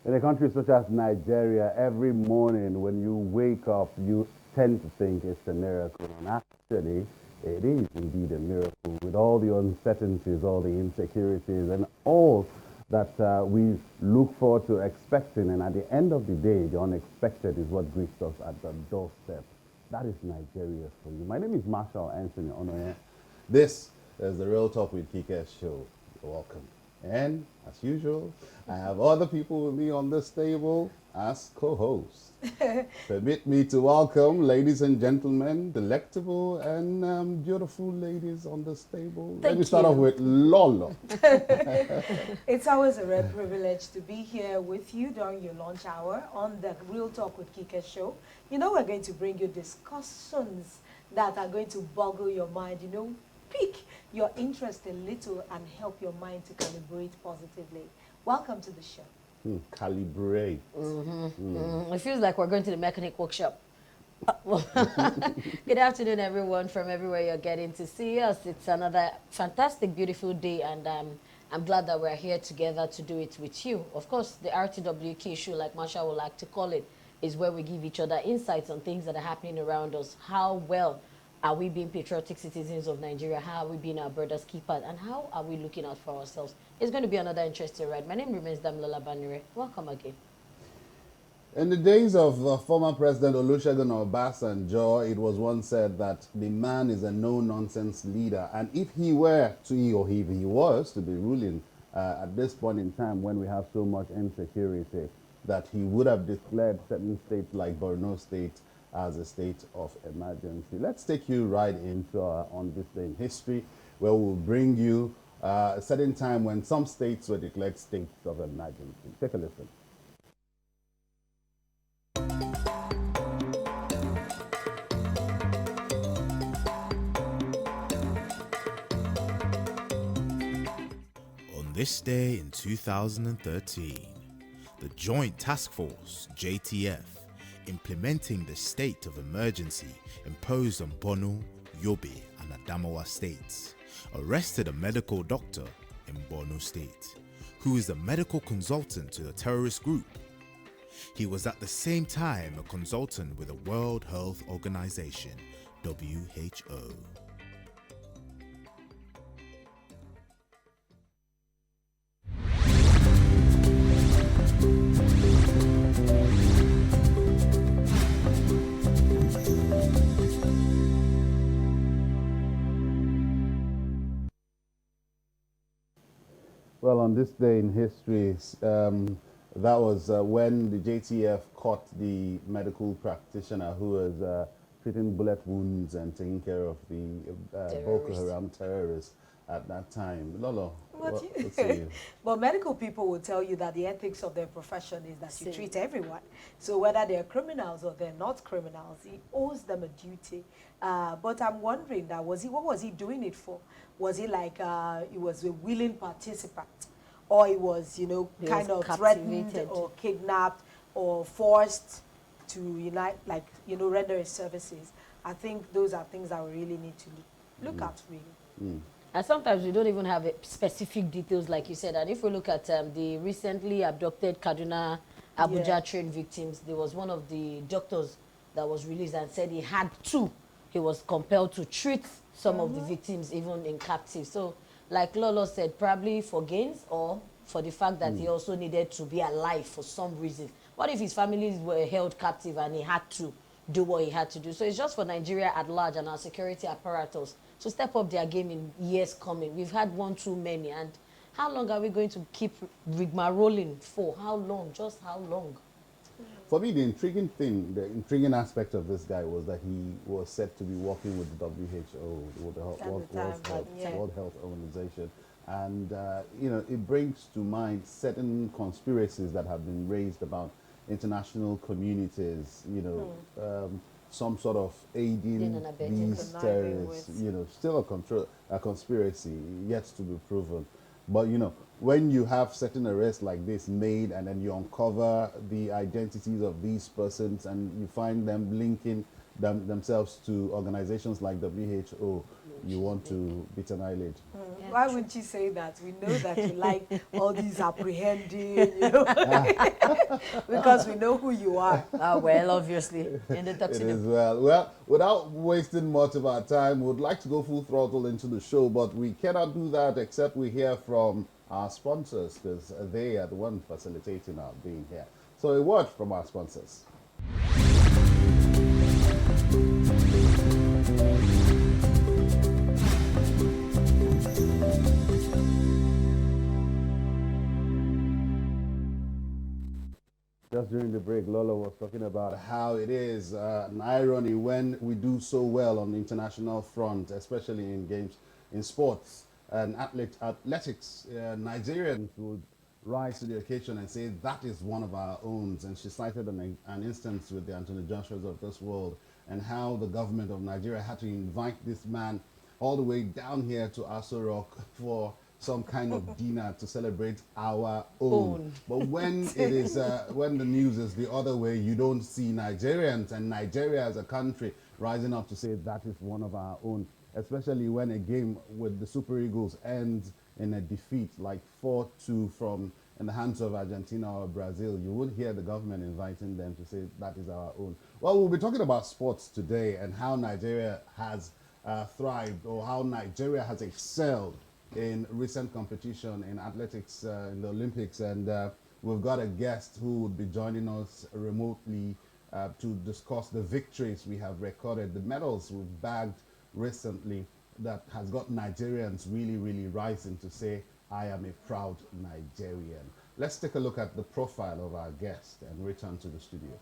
In a country such as Nigeria, every morning when you wake up, you tend to think it's a miracle. And actually, it is indeed a miracle with all the uncertainties, all the insecurities, and all that we look forward to expecting. And at the end of the day, the unexpected is what greets us at the doorstep. That is Nigeria for you. My name is Marshall Anthony Onoye. This is the Real Talk with Kike show. You're welcome. And as usual, I have other people with me on this table as co-hosts. Permit me to welcome, ladies and gentlemen, delectable and beautiful ladies on this table. Let me start off with Lolo. It's always a rare privilege to be here with you during your lunch hour on the Real Talk with Kike show. You know, we're going to bring you discussions that are going to boggle your mind, pique your interest a little and help your mind to calibrate positively. Welcome to the show. Calibrate. It feels like we're going to the mechanic workshop. Good afternoon, everyone, from everywhere you're getting to see us. It's another fantastic, beautiful day, and I'm glad that we're here together to do it with you. Of course, the RTWK show, like Marsha would like to call it, is where we give each other insights on things that are happening around us. How well are we being patriotic citizens of Nigeria? How are we being our brother's keepers? And how are we looking out for ourselves? It's going to be another interesting ride. My name remains Damilola Banire. Welcome again. In the days of former President Olusegun Obasanjo, it was once said that the man is a no-nonsense leader. And if he were to, or if he was to be ruling at this point in time when we have so much insecurity, that he would have declared certain states like Borno State as a state of emergency. Let's take you right into on this day in history, where we'll bring you a certain time when some states were declared states of emergency. Take a listen. On this day in 2013, the Joint Task Force, JTF, implementing the state of emergency imposed on Borno, Yobe, and Adamawa states, arrested a medical doctor in Borno State, who is a medical consultant to the terrorist group. He was at the same time a consultant with the World Health Organization, WHO. Well, on this day in history, that was when the JTF caught the medical practitioner who was treating bullet wounds and taking care of the Boko Haram terrorists at that time. Lolo, what say you? But medical people will tell you that the ethics of their profession is that you treat everyone. So whether they're criminals or they're not criminals, he owes them a duty. But I'm wondering that what was he doing it for? Was he like he was a willing participant, or he was kind of threatened or kidnapped or forced to render his services? I think those are things that we really need to look at really. And sometimes we don't even have specific details, like you said. And if we look at the recently abducted Kaduna Abuja train victims, there was one of the doctors that was released and said he had to. He was compelled to treat some of the victims even in captive. So, like Lolo said, probably for gains or for the fact that he also needed to be alive for some reason. What if his families were held captive and he had to do what he had to do? So it's just for Nigeria at large and our security apparatus to step up their game in years coming. We've had one too many, and how long are we going to keep rigmaroling for? How long? Just how long? For me, the intriguing aspect of this guy was that he was said to be working with the WHO, the World Health Organization. And, it brings to mind certain conspiracies that have been raised about international communities, some sort of aiding these terrorists, still a conspiracy yet to be proven. But, when you have certain arrests like this made and then you uncover the identities of these persons and you find them linking themselves to organizations like WHO, you want to beat an eyelid. Yeah, why wouldn't you say that? We know that you like all these apprehending, because we know who you are. Well, obviously, in the It is well. Well, without wasting much of our time, we would like to go full throttle into the show, but we cannot do that except we hear from our sponsors, because they are the one facilitating our being here. So a word from our sponsors. Just during the break, Lolo was talking about how it is an irony when we do so well on the international front, especially in games, in sports and athletics. Nigerians would rise to the occasion and say that is one of our own. And she cited an instance with the Anthony Joshuas of this world and how the government of Nigeria had to invite this man all the way down here to Aso Rock for some kind of dinner to celebrate our own. But when it is, when the news is the other way, you don't see Nigerians and Nigeria as a country rising up to say that is one of our own, especially when a game with the Super Eagles ends in a defeat like 4-2 from in the hands of Argentina or Brazil. You would hear the government inviting them to say that is our own. Well, we'll be talking about sports today and how Nigeria has thrived, or how Nigeria has excelled in recent competition in athletics in the Olympics, and we've got a guest who would be joining us remotely to discuss the victories we have recorded, the medals we've bagged recently that has got Nigerians really rising to say, I am a proud Nigerian. Let's take a look at the profile of our guest and return to the studio.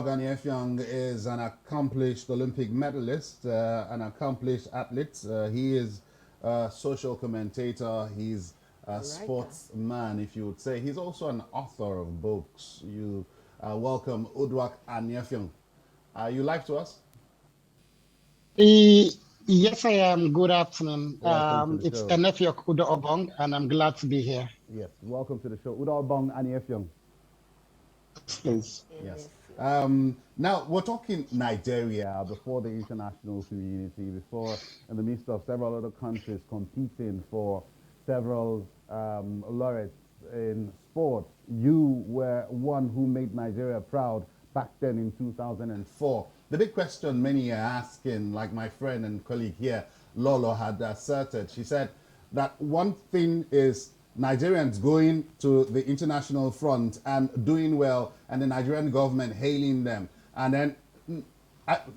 Enefiok is an accomplished Olympic medalist, an accomplished athlete. He is a social commentator. He's a sportsman, if you would say. He's also an author of books. You welcome Enefiok. Are you live to us? Yes, I am. Good afternoon. It's Enefiok Udo-Obong, and I'm glad to be here. Yes, welcome to the show. Udo-Obong Enefiok. Please. Yes. Now, we're talking Nigeria before the international community, before in the midst of several other countries competing for several laureates in sport. You were one who made Nigeria proud back then in 2004. The big question many are asking, like my friend and colleague here, Lolo, had asserted, she said that one thing is Nigerians going to the international front and doing well, and the Nigerian government hailing them. And then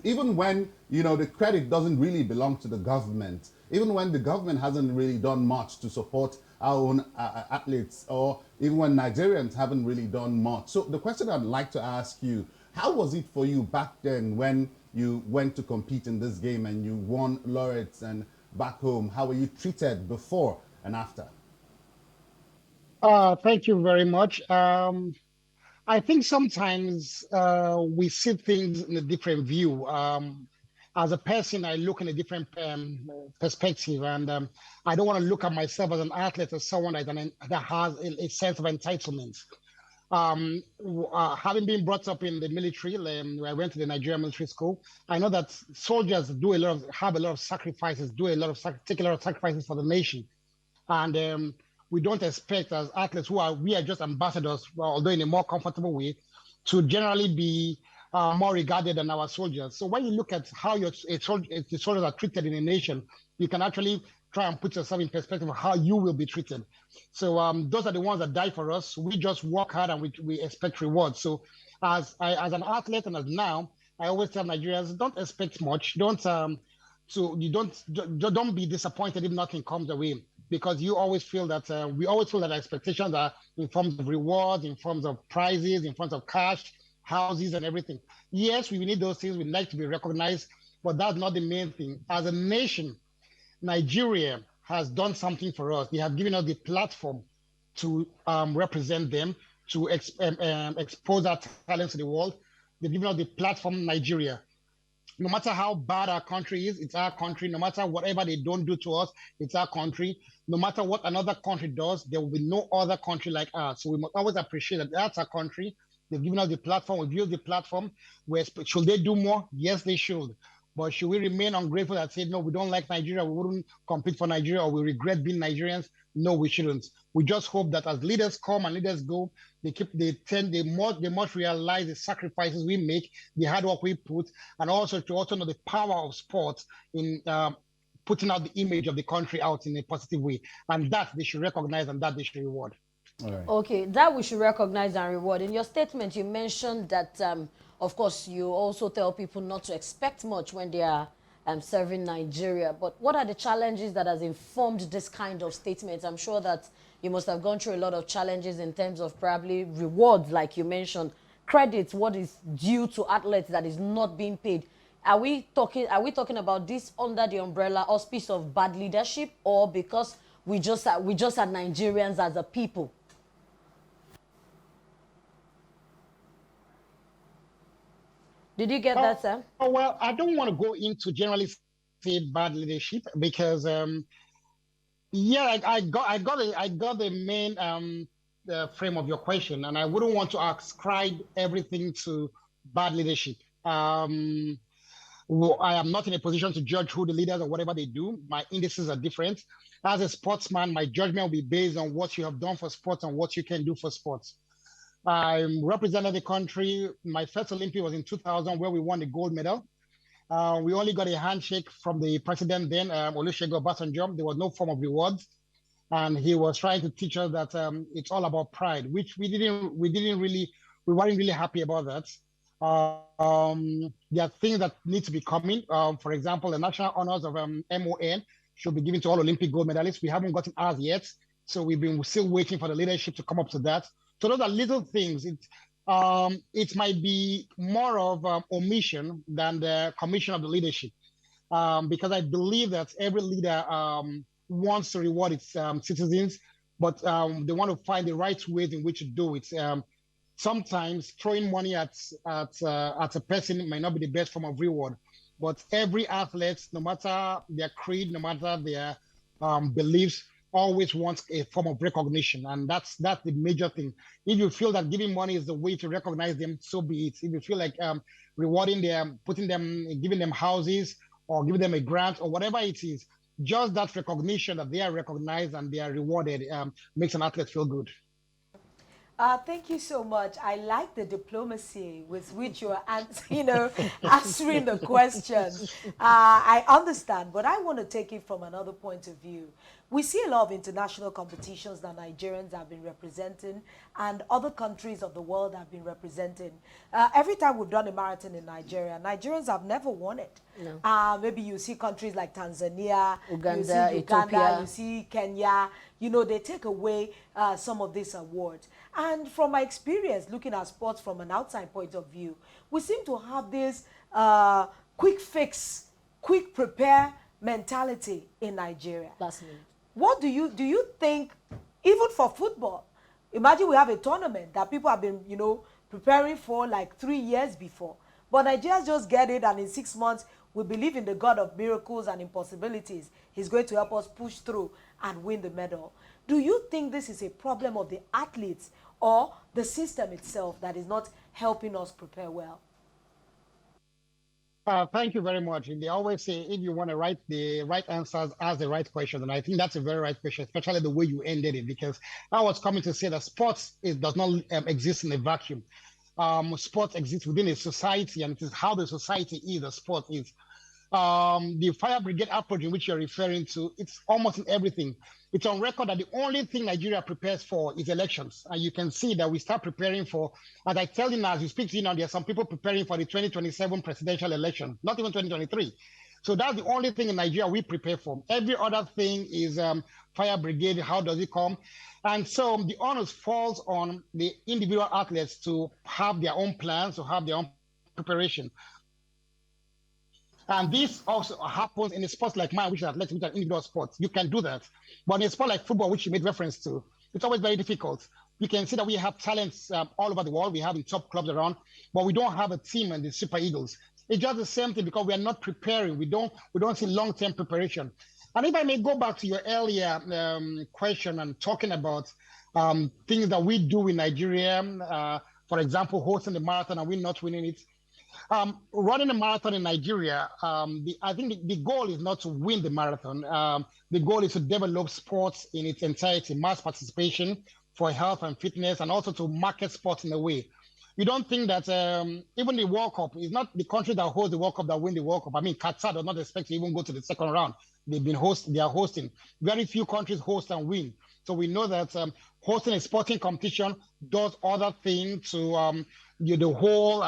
even when, you know, the credit doesn't really belong to the government, even when the government hasn't really done much to support our own athletes, or even when Nigerians haven't really done much. So the question I'd like to ask you, how was it for you back then when you went to compete in this game and you won laureates and back home? How were you treated before and after? Thank you very much. I think sometimes we see things in a different view. As a person, I look in a different perspective, and I don't want to look at myself as an athlete as someone that has a sense of entitlement. Having been brought up in the military, I went to the Nigerian military school. I know that soldiers have a lot of sacrifices, take a lot of sacrifices for the nation, and we don't expect as athletes we are just ambassadors, although in a more comfortable way, to generally be more regarded than our soldiers. So when you look at how the soldiers are treated in a nation, you can actually try and put yourself in perspective of how you will be treated. So those are the ones that die for us. We just work hard and we expect rewards. So as an athlete and as now, I always tell Nigerians, don't expect much. Don't be disappointed if nothing comes away, because you always feel that we always feel that expectations are in forms of rewards, in forms of prizes, in forms of cash, houses, and everything. Yes, we need those things. We like to be recognized, but that's not the main thing. As a nation, Nigeria has done something for us. They have given us the platform to represent them, to expose our talents to the world. They've given us the platform, Nigeria. No matter how bad our country is, it's our country. No matter whatever they don't do to us, it's our country. No matter what another country does, there will be no other country like ours. So we must always appreciate that that's our country. They've given us the platform. We've used the platform. Should they do more? Yes, they should. But should we remain ungrateful and say, no, we don't like Nigeria, we wouldn't compete for Nigeria, or we regret being Nigerians? No, we shouldn't. We just hope that as leaders come and leaders go, they must realize the sacrifices we make, the hard work we put, and also to know the power of sports in putting out the image of the country out in a positive way. And that they should recognize and that they should reward. All right. Okay, that we should recognize and reward. In your statement, you mentioned that, of course, you also tell people not to expect much when they are serving Nigeria. But what are the challenges that has informed this kind of statement? I'm sure that you must have gone through a lot of challenges in terms of probably rewards, like you mentioned, credits, what is due to athletes that is not being paid. Are we talking about this under the umbrella auspice of bad leadership, or because we just are Nigerians as a people? Did you get that, sir? Oh, well, I don't want to go into generally say bad leadership, because yeah, I got the main the frame of your question, and I wouldn't want to ascribe everything to bad leadership. I am not in a position to judge who the leaders or whatever they do. My indices are different. As a sportsman, my judgment will be based on what you have done for sports and what you can do for sports. I represented the country. My first Olympic was in 2000, where we won the gold medal. We only got a handshake from the president then, Olusegun Obasanjo. There was no form of rewards, and he was trying to teach us that it's all about pride, which we weren't really happy about that. There are things that need to be coming. For example, the national honors of MON should be given to all Olympic gold medalists. We haven't gotten ours yet, so we've been still waiting for the leadership to come up to that. So those are little things. It might be more of omission than the commission of the leadership, because I believe that every leader wants to reward its citizens, but they want to find the right ways in which to do it. Sometimes throwing money at a person might not be the best form of reward, but every athlete, no matter their creed, no matter their beliefs, always wants a form of recognition, and that's the major thing. If you feel that giving money is the way to recognize them, so be it. If you feel like rewarding them, giving them houses or giving them a grant or whatever it is, just that recognition that they are recognized and they are rewarded makes an athlete feel good. Thank you so much. I like the diplomacy with which you are answering the questions. I understand, but I want to take it from another point of view. We see a lot of international competitions that Nigerians have been representing and other countries of the world have been representing. Every time we've done a marathon in Nigeria, Nigerians have never won it. No. Maybe you see countries like Tanzania, Uganda, you see Ethiopia, you see Kenya, they take away some of these awards. And from my experience looking at sports from an outside point of view, we seem to have this quick fix, quick prepare mentality in Nigeria. Last minute. What do you think, even for football? Imagine we have a tournament that people have been, preparing for like 3 years before. But Nigerians just get it, and in 6 months, we believe in the God of miracles and impossibilities. He's going to help us push through and win the medal. Do you think this is a problem of the athletes or the system itself that is not helping us prepare well? Thank you very much. They always say if you want to write the right answers, ask the right question. And I think that's a very right question, especially the way you ended it, because I was coming to say that sports does not exist in a vacuum. Sports exists within a society, and it is how the society is, the sport is. The fire brigade approach in which you're referring to, it's almost in everything. It's on record that the only thing Nigeria prepares for is elections. And you can see that we start preparing for, as I tell you now, as you speak to you now, there are some people preparing for the 2027 presidential election, not even 2023. So that's the only thing in Nigeria we prepare for. Every other thing is fire brigade, how does it come? And so the onus falls on the individual athletes to have their own plans, to have their own preparation. And this also happens in a sport like mine, which is athletics, which is an individual sport. You can do that. But in a sport like football, which you made reference to, it's always very difficult. You can see that we have talents all over the world. We have in top clubs around, but we don't have a team and the Super Eagles. It's just the same thing because we are not preparing. We don't see long-term preparation. And if I may go back to your earlier question and talking about things that we do in Nigeria, for example, hosting the marathon and we not winning it. Running a marathon in Nigeria, I think the goal is not to win the marathon. The goal is to develop sports in its entirety, mass participation for health and fitness, and also to market sports in a way. You don't think that even the World Cup is not the country that hosts the World Cup that win the World Cup. I mean, Qatar does not expect to even go to the second round. They are hosting. Very few countries host and win. So we know that hosting a sporting competition does other things to the whole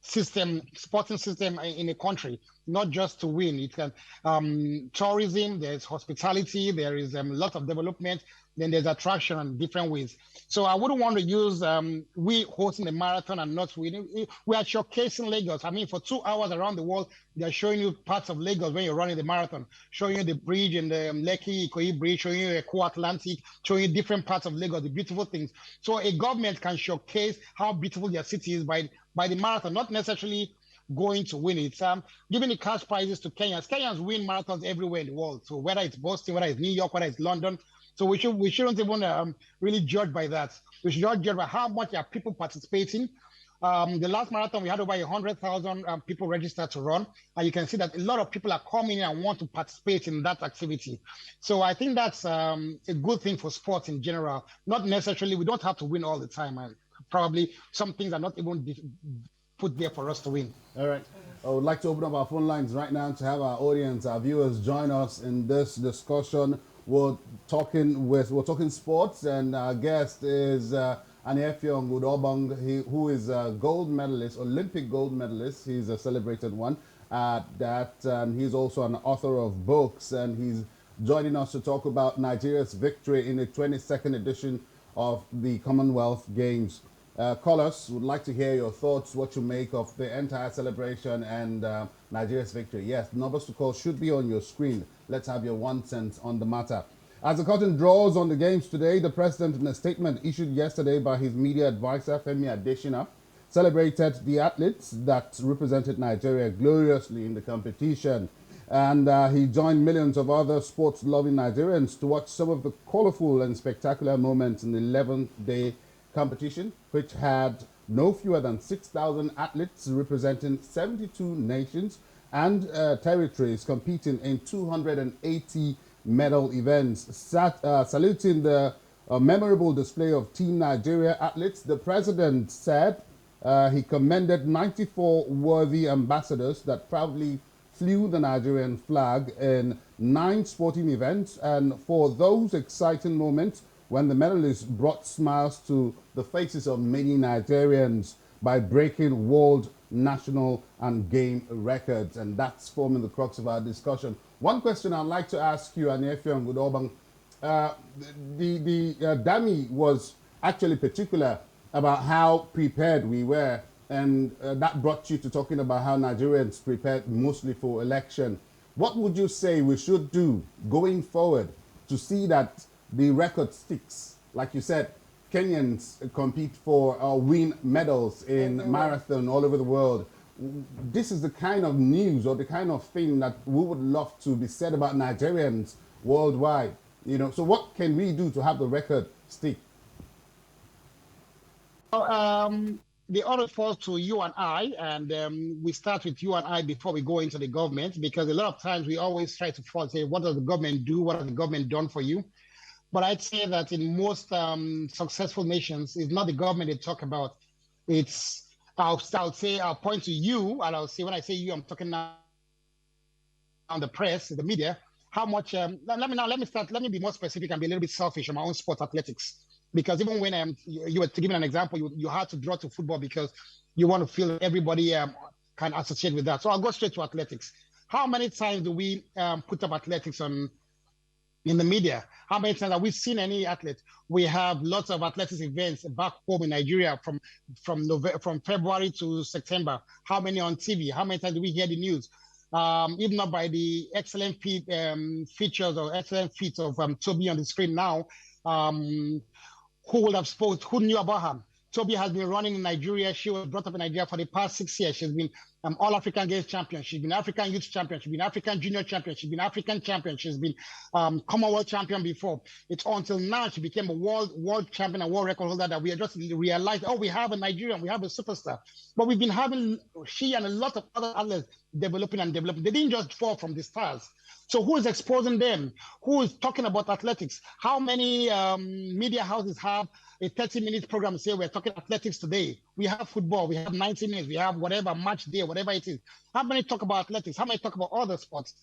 sporting system in a country, not just to win. It can tourism, there's hospitality, there is a lot of development, then there's attraction in different ways. So I wouldn't want to use we hosting a marathon and not winning. We are showcasing Lagos. I mean, for 2 hours around the world, they're showing you parts of Lagos when you're running the marathon, showing you the bridge and the Lekki Ikoyi bridge, showing you the Eko Atlantic, showing you different parts of Lagos, the beautiful things. So a government can showcase how beautiful their city is by the marathon, not necessarily going to win it. Giving the cash prizes to Kenyans. Kenyans win marathons everywhere in the world. So whether it's Boston, whether it's New York, whether it's London. So we shouldn't even really judge by that. We should not judge by how much are people participating. The last marathon, we had over 100,000 people registered to run. And you can see that a lot of people are coming in and want to participate in that activity. So I think that's a good thing for sports in general. Not necessarily, we don't have to win all the time. And probably some things are not even put there for us to win. All right. I would like to open up our phone lines right now to have our audience, our viewers join us in this discussion. We're talking sports, and our guest is Enefiok, who is a gold medalist, Olympic gold medalist. He's a celebrated one at that, and he's also an author of books, and he's joining us to talk about Nigeria's victory in the 22nd edition of the Commonwealth Games. Callers, would like to hear your thoughts, what you make of the entire celebration and Nigeria's victory. Yes, numbers to call should be on your screen. Let's have your 1 cent on the matter. As the curtain draws on the games today, the president, in a statement issued yesterday by his media advisor, Femi Adesina, celebrated the athletes that represented Nigeria gloriously in the competition. And he joined millions of other sports-loving Nigerians to watch some of the colorful and spectacular moments in the 11th day competition, which had no fewer than 6,000 athletes representing 72 nations and territories competing in 280 medal events. Saluting the memorable display of Team Nigeria athletes, the president said he commended 94 worthy ambassadors that proudly flew the Nigerian flag in 9 sporting events, and for those exciting moments when the medalists brought smiles to the faces of many Nigerians by breaking world, national, and game records. And that's forming the crux of our discussion. One question I'd like to ask you, Enefiok Udobang, the Dami was actually particular about how prepared we were, and that brought you to talking about how Nigerians prepared mostly for election. What would you say we should do going forward to see that the record sticks. Like you said, Kenyans compete for win medals in marathon all over the world. This is the kind of news or the kind of thing that we would love to be said about Nigerians worldwide. You know, so what can we do to have the record stick? The honor falls to you and I, and we start with you and I before we go into the government, because a lot of times we always try to say, what does the government do? What has the government done for you? But I'd say that in most successful nations, it's not the government they talk about. It's, I'll say, I'll point to you, and I'll say, when I say you, I'm talking now on the press, the media, how much, let me be more specific and be a little bit selfish on my own sport, athletics. Because even when you were to give me an example, you had to draw to football because you want to feel everybody can associate with that. So I'll go straight to athletics. How many times do we put up athletics in the media? How many times have we seen any athlete? We have lots of athletics events back home in Nigeria from February to September. How many on TV? How many times do we hear the news? Even not by the excellent features or excellent feats of Toby on the screen now. Who would have spoke? Who knew about her? Toby has been running in Nigeria. She was brought up in Nigeria for the past 6 years. She's been All-African Games champion. She's been African Youth champion. She's been African Junior champion. She's been African champion. She's been Commonwealth champion before. It's until now she became a world champion and world record holder that we just realized, oh, we have a Nigerian, we have a superstar. But we've been having she and a lot of other athletes developing. They didn't just fall from the stars. So who is exposing them? Who is talking about athletics? How many media houses have a 30-minute program say we're talking athletics today? We have football, we have 90 minutes, we have whatever match day, whatever it is. How many talk about athletics? How many talk about other sports?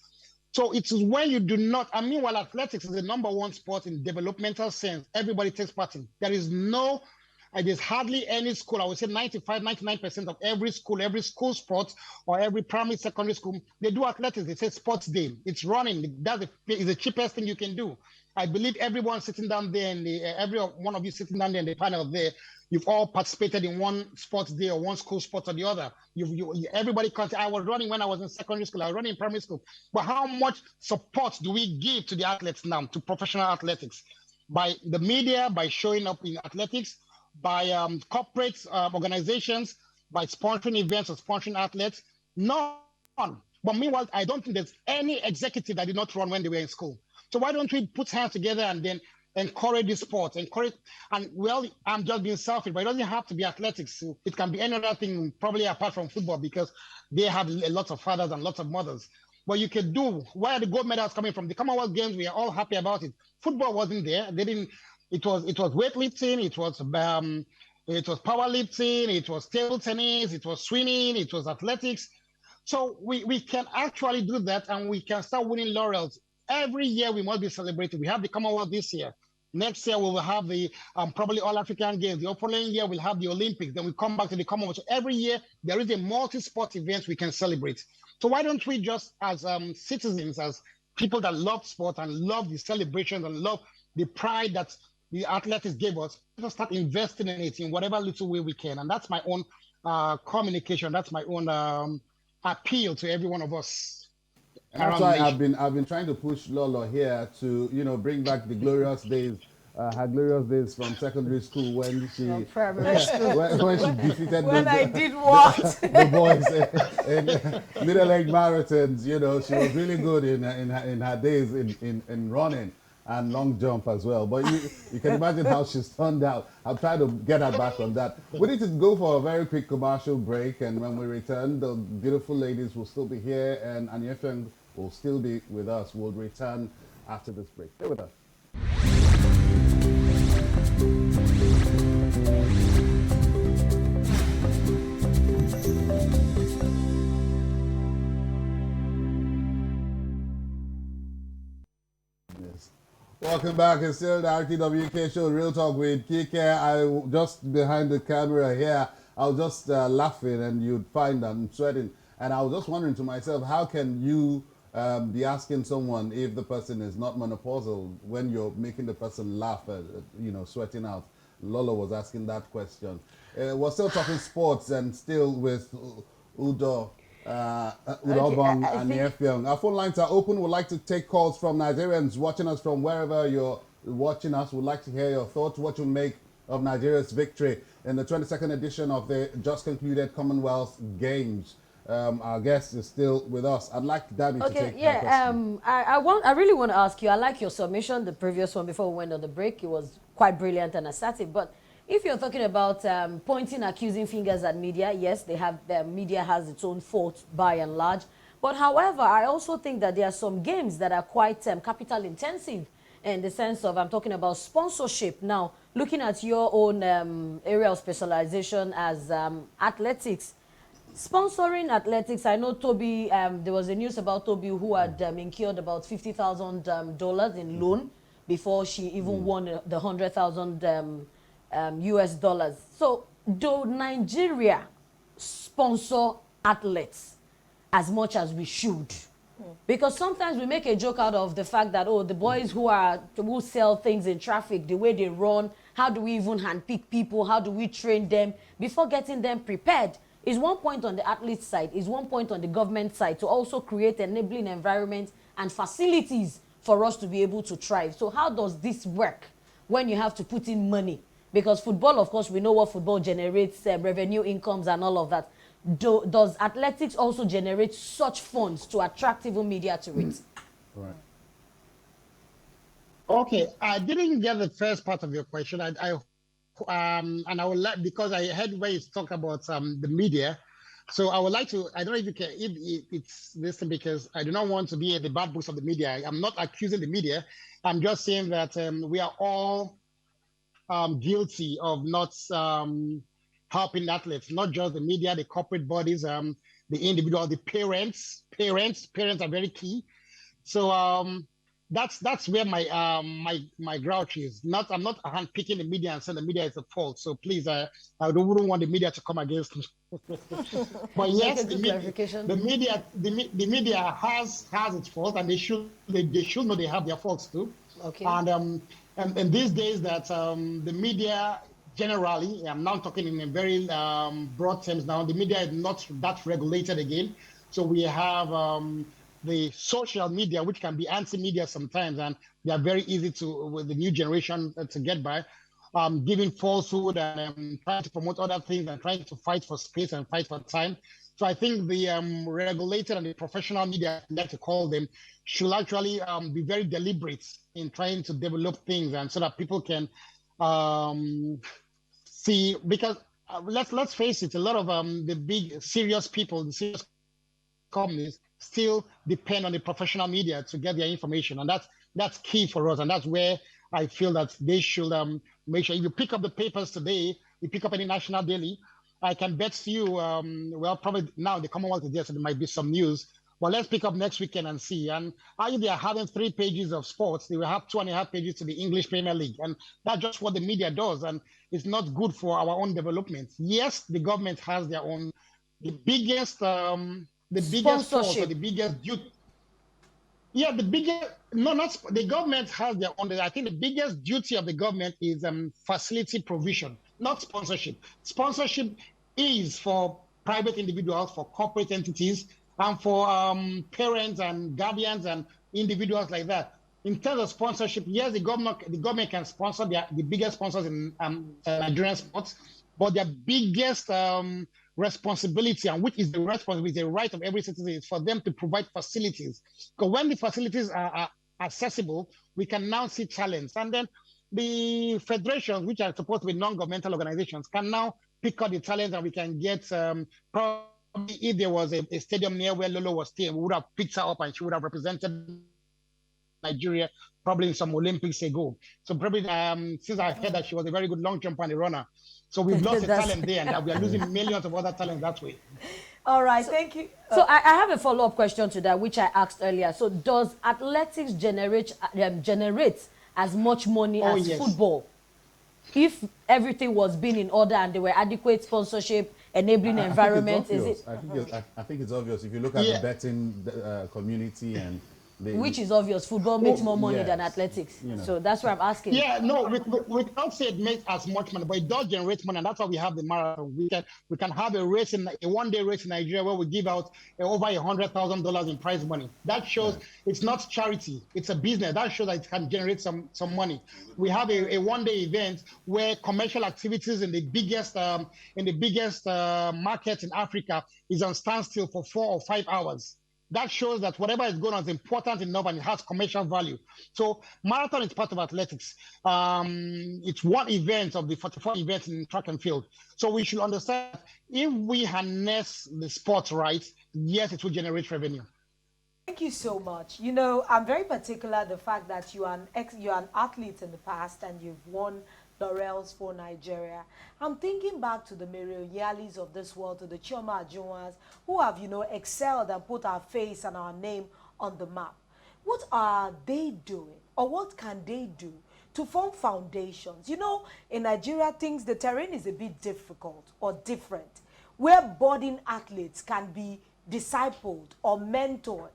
So it is when you do not, I mean, while athletics is the #1 sport in developmental sense, everybody takes part in. There's hardly any school, I would say 99% of every school sport or every primary, secondary school, they do athletics. They say sports day. It's running. That is the cheapest thing you can do. I believe everyone sitting down there, every one of you sitting down there in the panel there, you've all participated in one sports day or one school sport or the other. Everybody can say, I was running when I was in secondary school, I was running in primary school. But how much support do we give to the athletes now, to professional athletics? By the media, by showing up in athletics, by corporate organizations, by sponsoring events or sponsoring athletes? None. But meanwhile, I don't think there's any executive that did not run when they were in school. So why don't we put hands together and then encourage this sport, I'm just being selfish, but it doesn't have to be athletics. It can be any other thing, probably apart from football, because they have a lot of fathers and lots of mothers. But you can do, where are the gold medals coming from? The Commonwealth Games, we are all happy about it. Football wasn't there. It was weightlifting, it was powerlifting, it was table tennis, it was swimming, it was athletics. So we can actually do that, and we can start winning laurels. Every year we must be celebrated. We have the Commonwealth this year. Next year we will have the probably All-African Games. The following year we'll have the Olympics. Then we come back to the Commonwealth. So every year there is a multi-sport event we can celebrate. So why don't we just, as citizens, as people that love sport and love the celebrations and love the pride that the athletics gave us, let's start investing in it in whatever little way we can. And that's my own communication. That's my own appeal to every one of us. And that's why I've been trying to push Lolo here to bring back the glorious days, her glorious days from secondary school when she when she defeated the boys in middle-age marathons. She was really good in her days in running and long jump as well. But you can imagine how she's turned out. I'll try to get her back on that. We need to go for a very quick commercial break, and when we return, the beautiful ladies will still be here, and Enefiok will still be with us. We'll return after this break. Stay with us. Welcome back. It's still the RTWK show, Real Talk with Kike. I just behind the camera here, I was just laughing, and you'd find that I'm sweating. And I was just wondering to myself, how can you be asking someone if the person is not menopausal when you're making the person laugh, sweating out? Lolo was asking that question. We're still talking sports and still with Udo Udobong and Enefiok. Our phone lines are open. We'd like to take calls from Nigerians watching us from wherever you're watching us. We'd like to hear your thoughts, what you make of Nigeria's victory in the 22nd edition of the just concluded Commonwealth Games. Our guest is still with us. I'd like Danny to take that question. I really want to ask you, I like your submission, the previous one before we went on the break. It was quite brilliant and assertive. But if you're talking about pointing accusing fingers at media, yes, the media has its own fault by and large. But however, I also think that there are some games that are quite capital intensive in the sense of, I'm talking about sponsorship. Now, looking at your own area of specialization as athletics, sponsoring athletics, I know Toby, there was a news about Toby who had incurred about $50,000 in loan before she even won the 100,000 US dollars. So, do Nigeria sponsor athletes as much as we should? Because sometimes we make a joke out of the fact that, oh, the boys who sell things in traffic, the way they run, how do we even handpick people? How do we train them before getting them prepared? Is one point on the athlete side, is one point on the government side to also create enabling environment and facilities for us to be able to thrive. So how does this work when you have to put in money? Because football, of course, we know what football generates, revenue incomes and all of that. Does athletics also generate such funds to attract even media to it? Right. Okay, I didn't get the first part of your question. And I would like, because I heard where you talk about the media, so I would like to. I don't know if you can, if it's this thing, because I do not want to be the bad books of the media. I'm not accusing the media. I'm just saying that we are all guilty of not helping athletes, not just the media, the corporate bodies, the individual, the parents. Parents are very key. So that's where my grouch is. I'm not handpicking the media and saying the media is the fault. So please, I wouldn't want the media to come against me. But yes, the media has its fault, and they should know they have their faults too. Okay. And these days that the media generally, I'm now talking in a very broad terms now, the media is not that regulated again. So we have the social media, which can be anti-media sometimes, and they are very easy with the new generation to get by, giving falsehood and trying to promote other things and trying to fight for space and fight for time. So I think the regulated and the professional media, I like to call them, should actually be very deliberate in trying to develop things, and so that people can see, because let's face it, a lot of the big serious people, the serious companies still depend on the professional media to get their information, and that's key for us, and that's where I feel that they should make sure. If you pick up the papers today, you pick up any national daily, I can bet you, well, probably now the Commonwealth is there, so there might be some news. But let's pick up next weekend and see. And if they are having 3 pages of sports, they will have 2.5 pages to the English Premier League. And that's just what the media does. And it's not good for our own development. Yes, the government has their own, the biggest fault, or the biggest duty. Yeah, the biggest, no, not the government has their own. I think the biggest duty of the government is facility provision, not sponsorship. Sponsorship is for private individuals, for corporate entities, and for parents and guardians and individuals like that. In terms of sponsorship, yes, the government can sponsor the biggest sponsors in Nigerian sports, but their biggest responsibility, and which is the responsibility, the right of every citizen, is for them to provide facilities. Because when the facilities are accessible, we can now see talents. And then the federations, which are supposed to be non-governmental organizations, can now pick out the talents, and we can get probably, if there was a stadium near where Lolo was staying, we would have picked her up and she would have represented Nigeria probably in some Olympics ago. So probably since I heard that she was a very good long jumper and a runner. So we've lost a talent there, and that we are losing millions of other talents that way. All right, thank you. So I have a follow-up question to that, which I asked earlier. So does athletics generate as much money as football? If everything was being in order and there were adequate sponsorship, enabling environment, is it? I think it's obvious. If you look at the betting community and Which is obvious. Football makes more money than athletics. You know. So that's why I'm asking. Yeah, no, we can't say it makes as much money, but it does generate money, and that's why we have the marathon. We can have a race a one-day race in Nigeria where we give out over $100,000 in prize money. That shows it's not charity; it's a business. That shows that it can generate some money. We have a one-day event where commercial activities in the biggest market in Africa is on standstill for 4 or 5 hours. That shows that whatever is going on is important enough and it has commercial value. So marathon is part of athletics. It's one event of the 44 events in track and field. So we should understand if we harness the sport right, yes, it will generate revenue. Thank you so much. You know, I'm very particular the fact that you're an athlete in the past and you've won laurels for Nigeria. I'm thinking back to the Muriel Yalis of this world, to the Chioma Ajunwas, who have, you know, excelled and put our face and our name on the map. What are they doing, or what can they do to form foundations? You know, in Nigeria, the terrain is a bit difficult or different, where budding athletes can be discipled or mentored.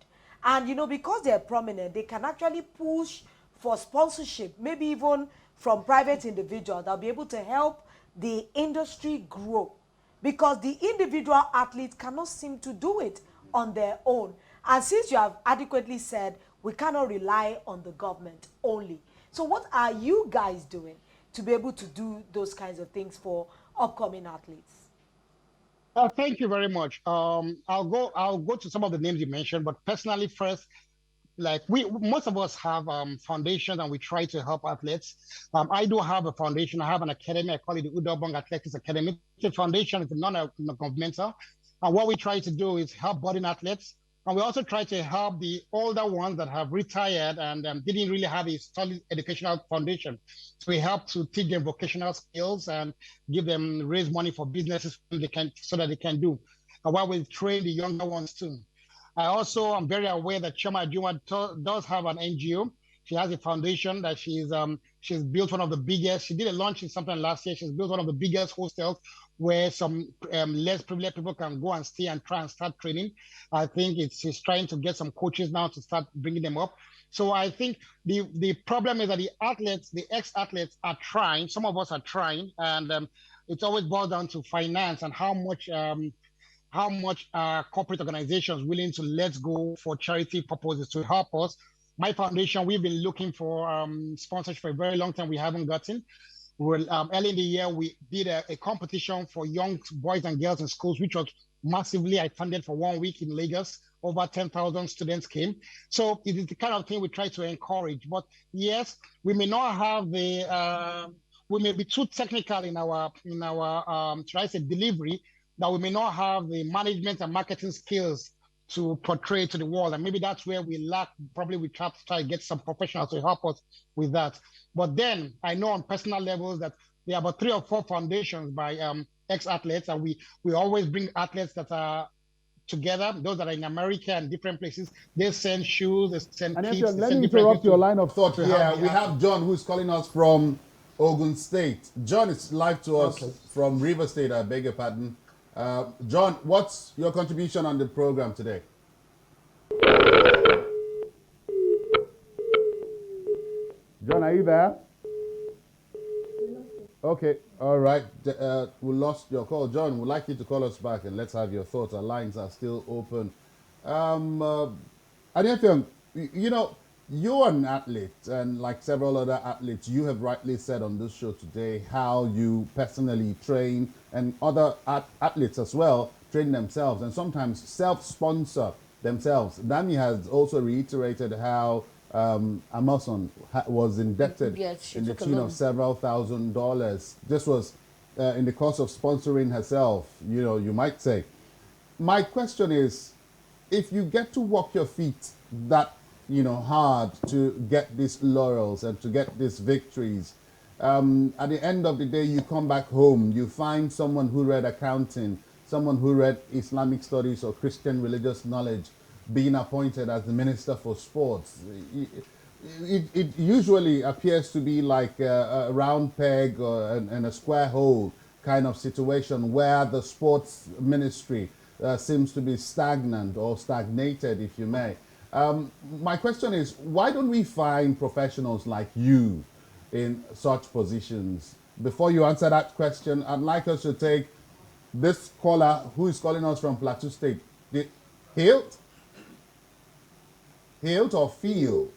And, you know, because they're prominent, they can actually push for sponsorship, maybe even from private individuals that'll be able to help the industry grow, because the individual athlete cannot seem to do it on their own. And since you have adequately said we cannot rely on the government only, so what are you guys doing to be able to do those kinds of things for upcoming athletes? Thank you very much. I'll go to some of the names you mentioned, but personally first, like most of us have foundations and we try to help athletes. I do have a foundation. I have an academy. I call it the Udobong Athletics Academy. The foundation is non-governmental. And what we try to do is help budding athletes. And we also try to help the older ones that have retired and didn't really have a solid educational foundation. So we help to teach them vocational skills and raise money for businesses so that they can do. And while we train the younger ones too. I also am very aware that Chioma Ajunwa does have an NGO. She has a foundation that she's built one of the biggest. She did a launch in something last year. She's built one of the biggest hostels where some less privileged people can go and stay and try and start training. I think she's trying to get some coaches now to start bringing them up. So I think the problem is that the ex-athletes are trying. Some of us are trying, and it's always boiled down to finance and how much are corporate organizations willing to let go for charity purposes to help us. My foundation, we've been looking for sponsorship for a very long time. We haven't gotten. Early in the year, we did a competition for young boys and girls in schools, which was massively funded for 1 week in Lagos. Over 10,000 students came. So it is the kind of thing we try to encourage. But yes, we may not have we may be too technical in our delivery, that we may not have the management and marketing skills to portray to the world. And maybe that's where we lack. Probably we try to get some professionals to help us with that. But then I know on personal levels that there are about 3 or 4 foundations by ex-athletes, and we always bring athletes that are together, those that are in America and different places. They send shoes, they send kits. Let me interrupt your line of thought here. We have John who's calling us from Ogun State. John is live to us from River State, I beg your pardon. John, what's your contribution on the program today? John, are you there? Okay, all right. We lost your call. John, we'd like you to call us back and let's have your thoughts. Our lines are still open. Enefiok, you know, you're an athlete, and like several other athletes, you have rightly said on this show today how you personally train, and other athletes as well train themselves and sometimes self-sponsor themselves. Dami has also reiterated how Amazon was indebted in the tune of several $1,000s. This was in the course of sponsoring herself, you know, you might say. My question is, if you get to walk your feet that hard to get these laurels and to get these victories, at the end of the day, you come back home, you find someone who read accounting, someone who read Islamic studies or Christian religious knowledge being appointed as the Minister for Sports. It usually appears to be like a round peg and a square hole kind of situation where the sports ministry seems to be stagnant or stagnated, if you may. My question is, why don't we find professionals like you in such positions? Before you answer that question, I'd like us to take this caller who is calling us from Plateau State. Hilt? Hilt or Feel?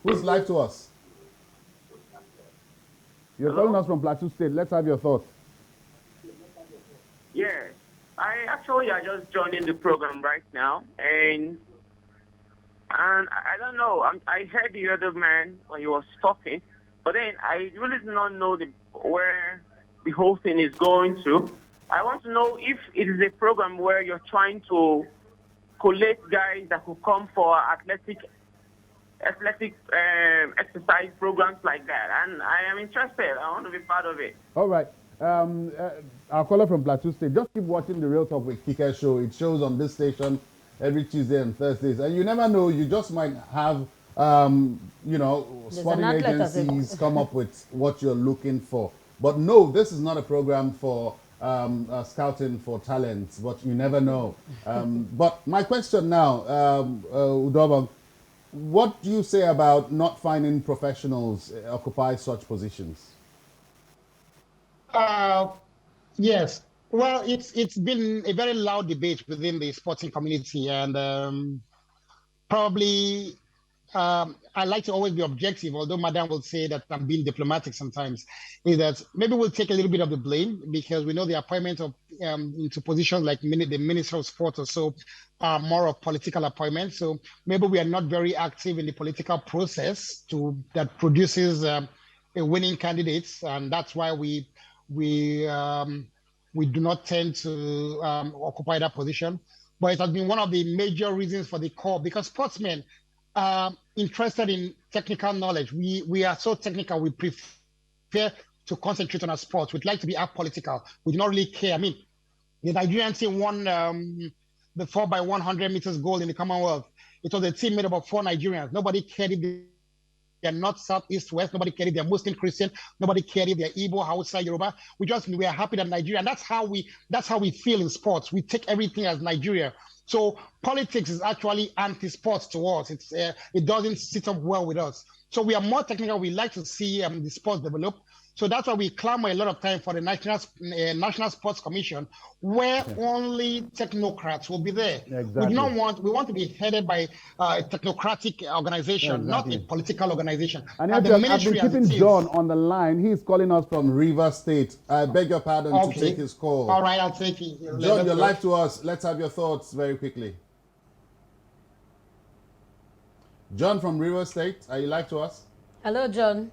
Who's live to us? You're calling us from Plateau State. Let's have your thoughts. Yeah, I just joining the program right now, and I don't know. I heard the other man when he was talking, but then I really do not know where the whole thing is going to. I want to know if it is a program where you're trying to collect guys that could come for athletic exercise programs like that, and I am interested. I want to be part of it. All right. Our caller from Plateau State, just keep watching the Real Talk with Kike show. It shows on this station every Tuesday and Thursdays, and you never know, you just might have sporting agencies come up with what you're looking for. But no, this is not a program for scouting for talents, but you never know. But my question now, Udobang, what do you say about not finding professionals occupy such positions? Yes. Well, it's been a very loud debate within the sporting community, and probably I like to always be objective, although Madam will say that I'm being diplomatic sometimes, is that maybe we'll take a little bit of the blame because we know the appointment of into positions like the Minister of Sport or so are more of political appointments. So maybe we are not very active in the political process that produces a winning candidates, and that's why we do not tend to occupy that position. But it has been one of the major reasons for the call, because sportsmen are interested in technical knowledge. We are so technical, we prefer to concentrate on our sports. We'd like to be apolitical. We do not really care. I mean, the Nigerian team won the 4x100 meters gold in the Commonwealth. It was a team made up of 4 Nigerians. Nobody cared if they're north, south, east, west. Nobody cared if they're Muslim, Christian. Nobody cared if they're Igbo, Hausa, Yoruba. We are happy that Nigeria. And that's how we feel in sports. We take everything as Nigeria. So politics is actually anti-sports to us. It doesn't sit up well with us. So we are more technical. We like to see the sports develop. So that's why we clamor a lot of time for the National Sports Commission, where only technocrats will be there. Exactly. We want to be headed by a technocratic organization, not a political organization. And I've been keeping John on the line. He's calling us from River State. I beg your pardon to take his call. All right, I'll take it. John, you're live to us. Let's have your thoughts very quickly. John from River State, are you live to us? Hello, John.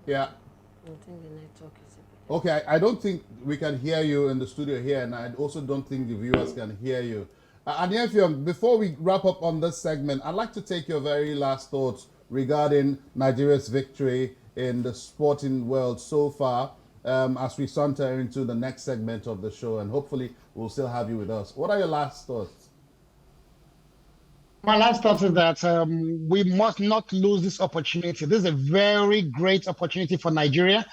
Yeah. I think the network is okay, I don't think we can hear you in the studio here, and I also don't think the viewers can hear you. Enefiok, before we wrap up on this segment, I'd like to take your very last thoughts regarding Nigeria's victory in the sporting world so far, as we saunter into the next segment of the show, and hopefully we'll still have you with us. What are your last thoughts? My last thought is that we must not lose this opportunity. This is a very great opportunity for Nigeria.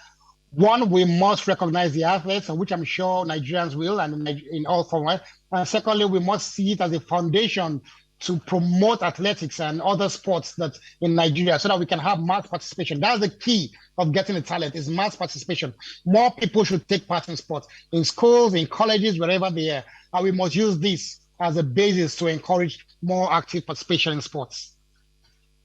One, we must recognize the athletes, which I'm sure Nigerians will, and in all forms. And secondly, we must see it as a foundation to promote athletics and other sports that in Nigeria, so that we can have mass participation. That's the key of getting the talent, is mass participation. More people should take part in sports, in schools, in colleges, wherever they are. And we must use this as a basis to encourage more active participation in sports.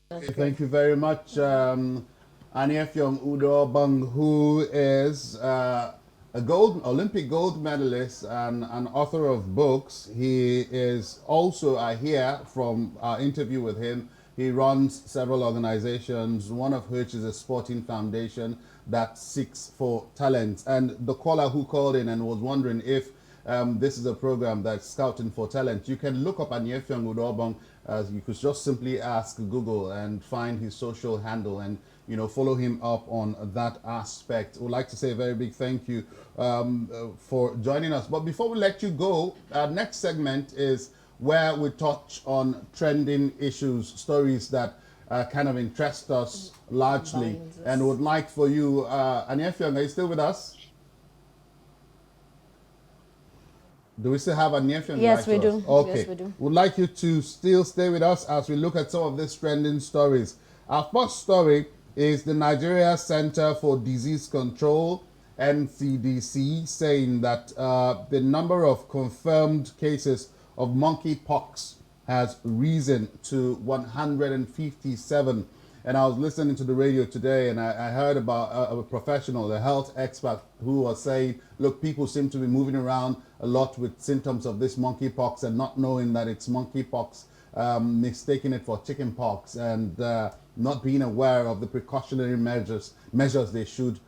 Thank you very much, Enefiok Udobang, who is a Olympic gold medalist and an author of books. He is also, I hear from our interview with him, he runs several organizations, one of which is a sporting foundation that seeks for talent. And the caller who called in and was wondering if this is a program that's scouting for talent, you can look up Enefiok Udobang. You could just simply ask Google and find his social handle and follow him up on that aspect. We'd like to say a very big thank you for joining us. But before we let you go, our next segment is where we touch on trending issues, stories that kind of interest us largely, and would like for you, Enefiok, are you still with us? Do we still have a Enefiok? Yes, we do. Okay. Yes, we do. Would like you to still stay with us as we look at some of these trending stories. Our first story is the Nigeria Center for Disease Control, NCDC, saying that the number of confirmed cases of monkeypox has risen to 157. And I was listening to the radio today, and I heard about a professional, a health expert, who was saying, look, people seem to be moving around a lot with symptoms of this monkeypox and not knowing that it's monkeypox, mistaking it for chickenpox, and not being aware of the precautionary measures they should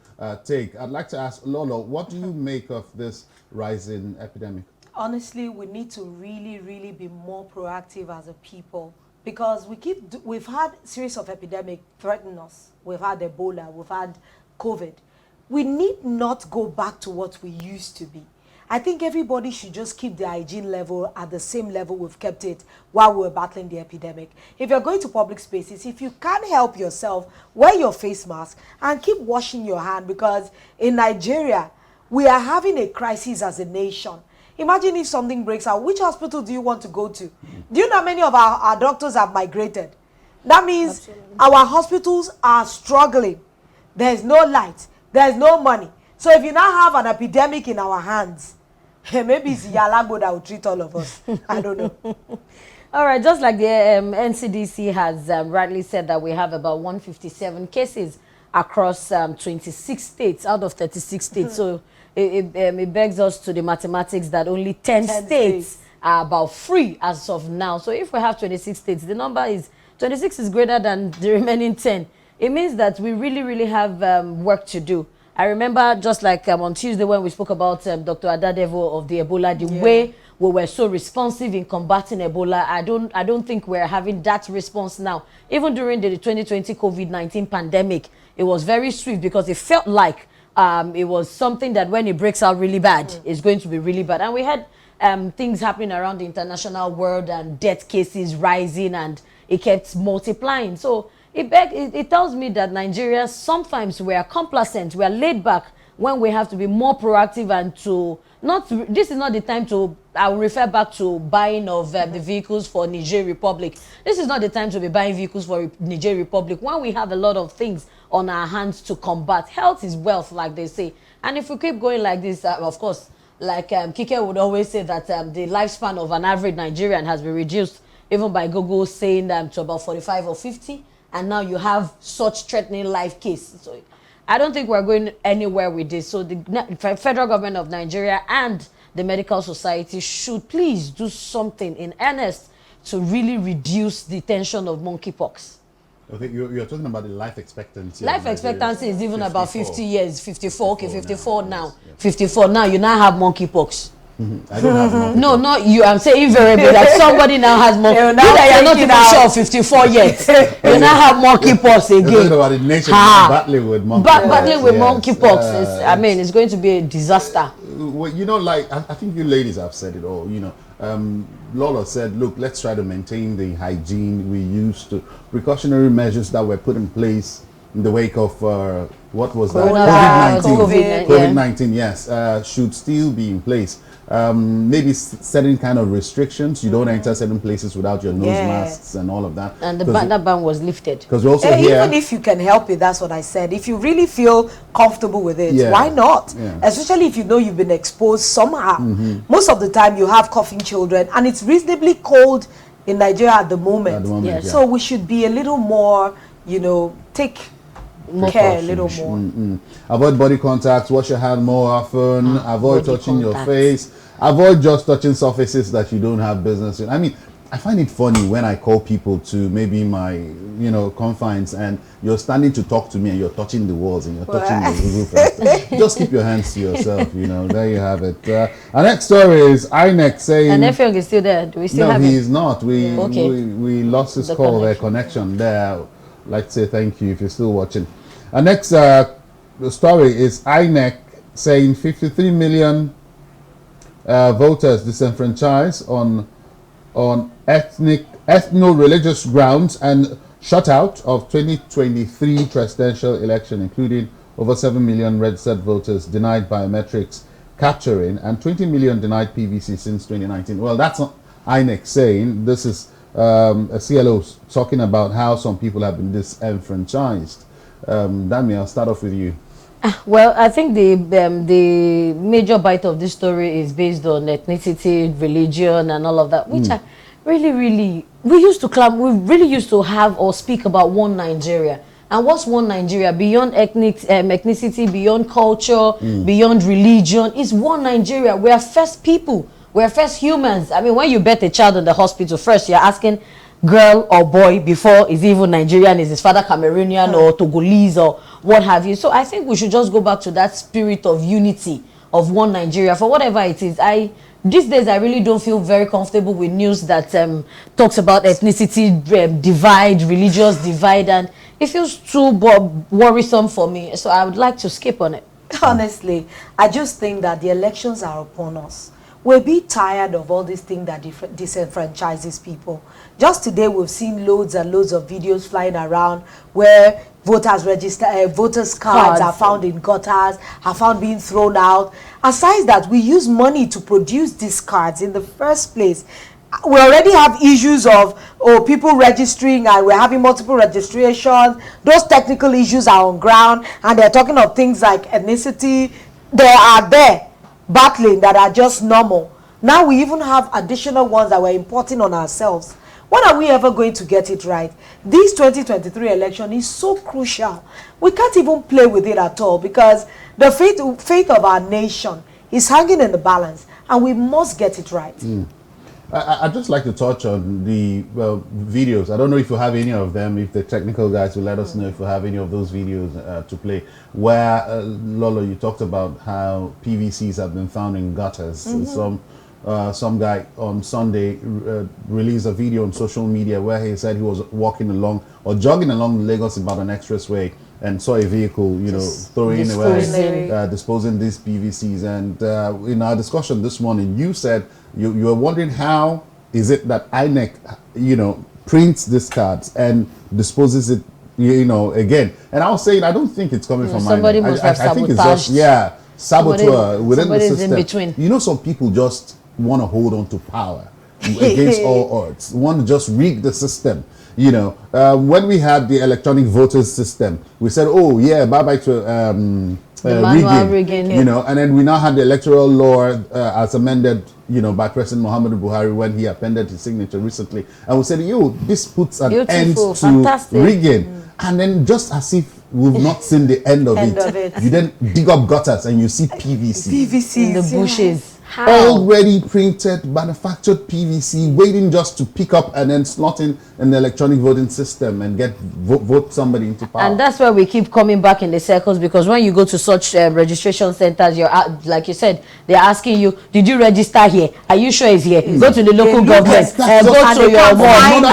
take. I'd like to ask Lolo, what do you make of this rising epidemic? Honestly, we need to really, really be more proactive as a people, because we've had a series of epidemics threaten us. We've had Ebola, we've had COVID. We need not go back to what we used to be. I think everybody should just keep the hygiene level at the same level we've kept it while we're battling the epidemic. If you're going to public spaces, if you can't help yourself, wear your face mask and keep washing your hand, because in Nigeria, we are having a crisis as a nation. Imagine if something breaks out. Which hospital do you want to go to? Do you know how many of our doctors have migrated? That means absolutely, our hospitals are struggling. There's no light. There's no money. So if you now have an epidemic in our hands, maybe it's Yalago that will treat all of us. I don't know. All right, just like the NCDC has rightly said that we have about 157 cases across 26 states out of 36 states. So it begs us to the mathematics that only 10 states are about free as of now. So if we have 26 states, the number is 26 is greater than the remaining 10. It means that we really, really have work to do. I remember just like on Tuesday when we spoke about Dr. Atanda-Owo of the Ebola, the way we were so responsive in combating Ebola. I don't think we're having that response now. Even during the 2020 COVID-19 pandemic, it was very swift, because it felt like it was something that when it breaks out really bad, it's going to be really bad. And we had things happening around the international world and death cases rising, and it kept multiplying. So it tells me that Nigeria, sometimes we are complacent, we are laid back when we have to be more proactive and to not, this is not the time to, I will refer back to buying of the vehicles for Niger Republic. This is not the time to be buying vehicles for Niger Republic when we have a lot of things on our hands to combat. Health is wealth, like they say. And if we keep going like this, of course, like Kike would always say that the lifespan of an average Nigerian has been reduced, even by Google saying to about 45 or 50. And now you have such threatening life case. So I don't think we're going anywhere with this. So the federal government of Nigeria and the medical society should please do something in earnest to really reduce the tension of monkeypox. Okay, you're talking about the life expectancy. Life expectancy is even 54. about 50 years, 54, okay, 54 now. Yes, yes. 54 now, you now have monkeypox. I don't have monkeypox. No, not you. I'm saying invariably that somebody now has monkeypox. You that you're not even sure of 54 yet. You now have monkeypox again. You're talking about the nation battling with monkeypox. Battling with monkeypox. I mean, it's going to be a disaster. Well, you know, like, I think you ladies have said it all, you know. Lola said, look, let's try to maintain the hygiene we used to, precautionary measures that were put in place in the wake of, what was that? COVID-19, yes, should still be in place. Maybe certain kind of restrictions. You don't enter certain places without your nose masks and all of that. And that ban was lifted. Because we also even if you can help it, that's what I said. If you really feel comfortable with it, why not? Especially if you know you've been exposed somehow. Most of the time you have coughing children, and it's reasonably cold in Nigeria at the moment. So we should be a little more, you know, take care a little more. Avoid body contact, wash your hand more often, avoid touching your face, avoid just touching surfaces that you don't have business in. I mean, I find it funny when I call people to maybe my, you know, confines, and you're standing to talk to me and you're touching the walls and you're touching the roof. Just keep your hands to yourself, you know. There you have it. Our next story is INEC saying... And Enefiok is still there. Do we still have No, him? he is not. We lost his call, their connection there. I'd like to say thank you if you're still watching. Our next story is INEC saying 53 million voters disenfranchised on ethno-religious grounds and shut out of 2023 presidential election, including over 7 million registered voters denied biometrics capturing, and 20 million denied PVC since 2019. Well, that's not INEC saying. This is a CLO talking about how some people have been disenfranchised. Dami, I'll start off with you. Well, I think the major bite of this story is based on ethnicity, religion, and all of that, which I really, we really used to have or speak about one Nigeria. And what's one Nigeria? Beyond ethnicity, beyond culture, beyond religion, is one Nigeria. We are first people. We are first humans. I mean, when you bet a child in the hospital, first you're asking girl or boy before is even Nigerian, is his father Cameroonian or Togolese or what have you. So I think we should just go back to that spirit of unity of one Nigeria for whatever it is. These days I really don't feel very comfortable with news that talks about ethnicity divide, religious divide, and it feels too worrisome for me. So I would like to skip on it. Honestly, I just think that the elections are upon us. We're a bit tired of all these things that disenfranchises people. Just today, we've seen loads and loads of videos flying around where voters' cards are found in gutters, are found being thrown out. Aside that, we use money to produce these cards in the first place. We already have issues of people registering, and we're having multiple registrations. Those technical issues are on ground, and they're talking of things like ethnicity. They are there, battling, that are just normal. Now we even have additional ones that we're importing on ourselves. When are we ever going to get it right? This 2023 election is so crucial. We can't even play with it at all, because the fate of our nation is hanging in the balance, and we must get it right. I'd just like to touch on the videos. I don't know if you have any of them, if the technical guys will let us know if you have any of those videos to play, where, Lolo, you talked about how PVCs have been found in gutters. Some guy on Sunday released a video on social media where he said he was walking along or jogging along Lagos Ibadan Expressway and saw a vehicle, throwing away, disposing these PVCs. And in our discussion this morning, you said you were wondering how is it that INEC, prints these cards and disposes it, again. And I was saying, I don't think it's coming from somebody INEC. Must have I think it's just, saboteur within the system. In between. Some people just want to hold on to power against all odds, want to just rig the system. When we had the electronic voters system, we said, oh yeah, bye-bye to rigging. And then we now have the electoral law as amended, by President Muhammadu Buhari when he appended his signature recently. And we said, this puts an end to rigging. And then just as if we've not seen the end of it, you then dig up gutters and you see PVC. In the bushes. How? Already printed, manufactured PVC, waiting just to pick up and then slot in the electronic voting system and vote somebody into power. And that's why we keep coming back in the circles, because when you go to such registration centers, like you said, they're asking you, did you register here? Are you sure it's here? Go to the local government, go to your ward.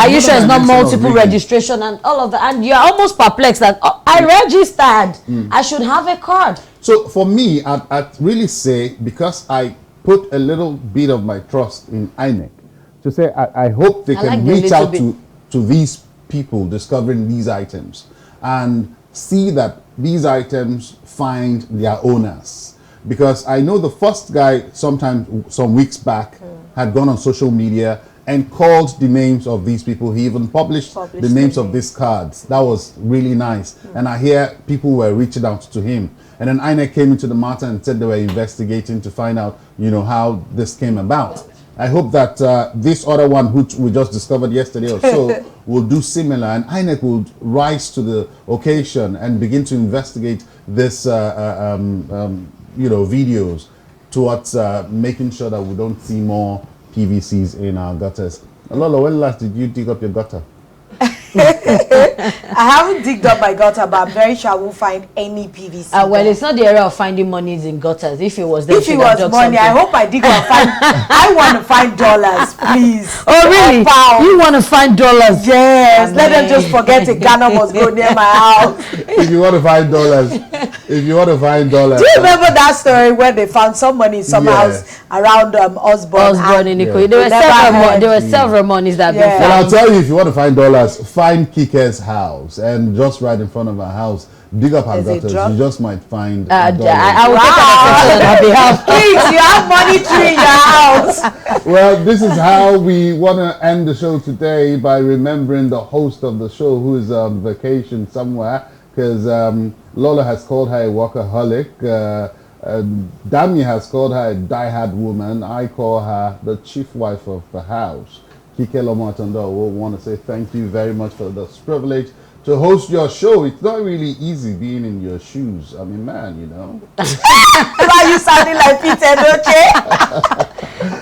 Are you sure it's not multiple registration and all of that? And you're almost perplexed that I registered. I should have a card. So for me, I'd really say, because I put a little bit of my trust in INEC, to say I hope they can reach out to these people discovering these items and see that these items find their owners. Because I know the first guy some weeks back had gone on social media and called the names of these people. He even published the names of these cards. That was really nice. And I hear people were reaching out to him. And then INEC came into the matter and said they were investigating to find out, how this came about. I hope that this other one, which we just discovered yesterday or so, will do similar, and INEC will rise to the occasion and begin to investigate this, videos towards making sure that we don't see more PVCs in our gutters. Lolo, when last did you dig up your gutter? I haven't digged up my gutter, but I'm very sure I won't find any PVC. Well, it's not the area of finding monies in gutters. If it was there, if it was money, I hope I dig up. I want to find dollars, please. Oh, really? You want to find dollars? Yes. Let them just forget a Ghana must go near my house. If you want to find dollars, if you want to find dollars. Do you remember that story where they found some money in some house around Osborne in Ikoyi? There were several monies that have been found. Well, I'll tell you, if you want to find dollars, find Kike's house, and just right in front of her house, dig up her gutters. You just might find dollars. I will take an on behalf. Please, you have money tree in your house. Well, this is how we want to end the show today, by remembering the host of the show who is on vacation somewhere, because Lola has called her a workaholic. Dami has called her a diehard woman. I call her the chief wife of the house. Kike Atanda-Owo, want to say thank you very much for this privilege to host your show. It's not really easy being in your shoes. I mean, man, you know. Why are you sounding like Peter Doche?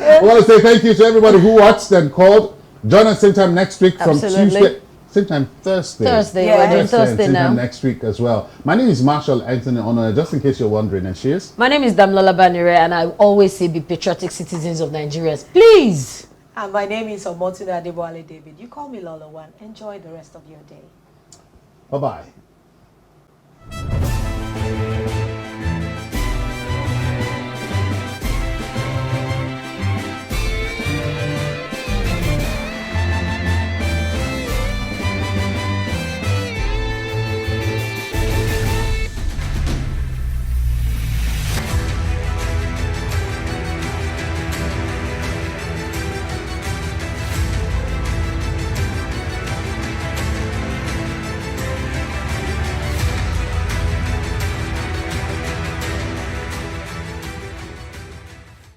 I want to say thank you to everybody who watched and called. Join us same time next week from Tuesday. Same time Thursday. We're doing Thursday same now. Time next week as well. My name is Marshall Anthony Ono, just in case you're wondering, and she is? My name is Damlola Banire, and I always say be patriotic citizens of Nigeria. Please! And my name is Omotuna Adeboale David. You call me Lola One. Enjoy the rest of your day. Bye-bye.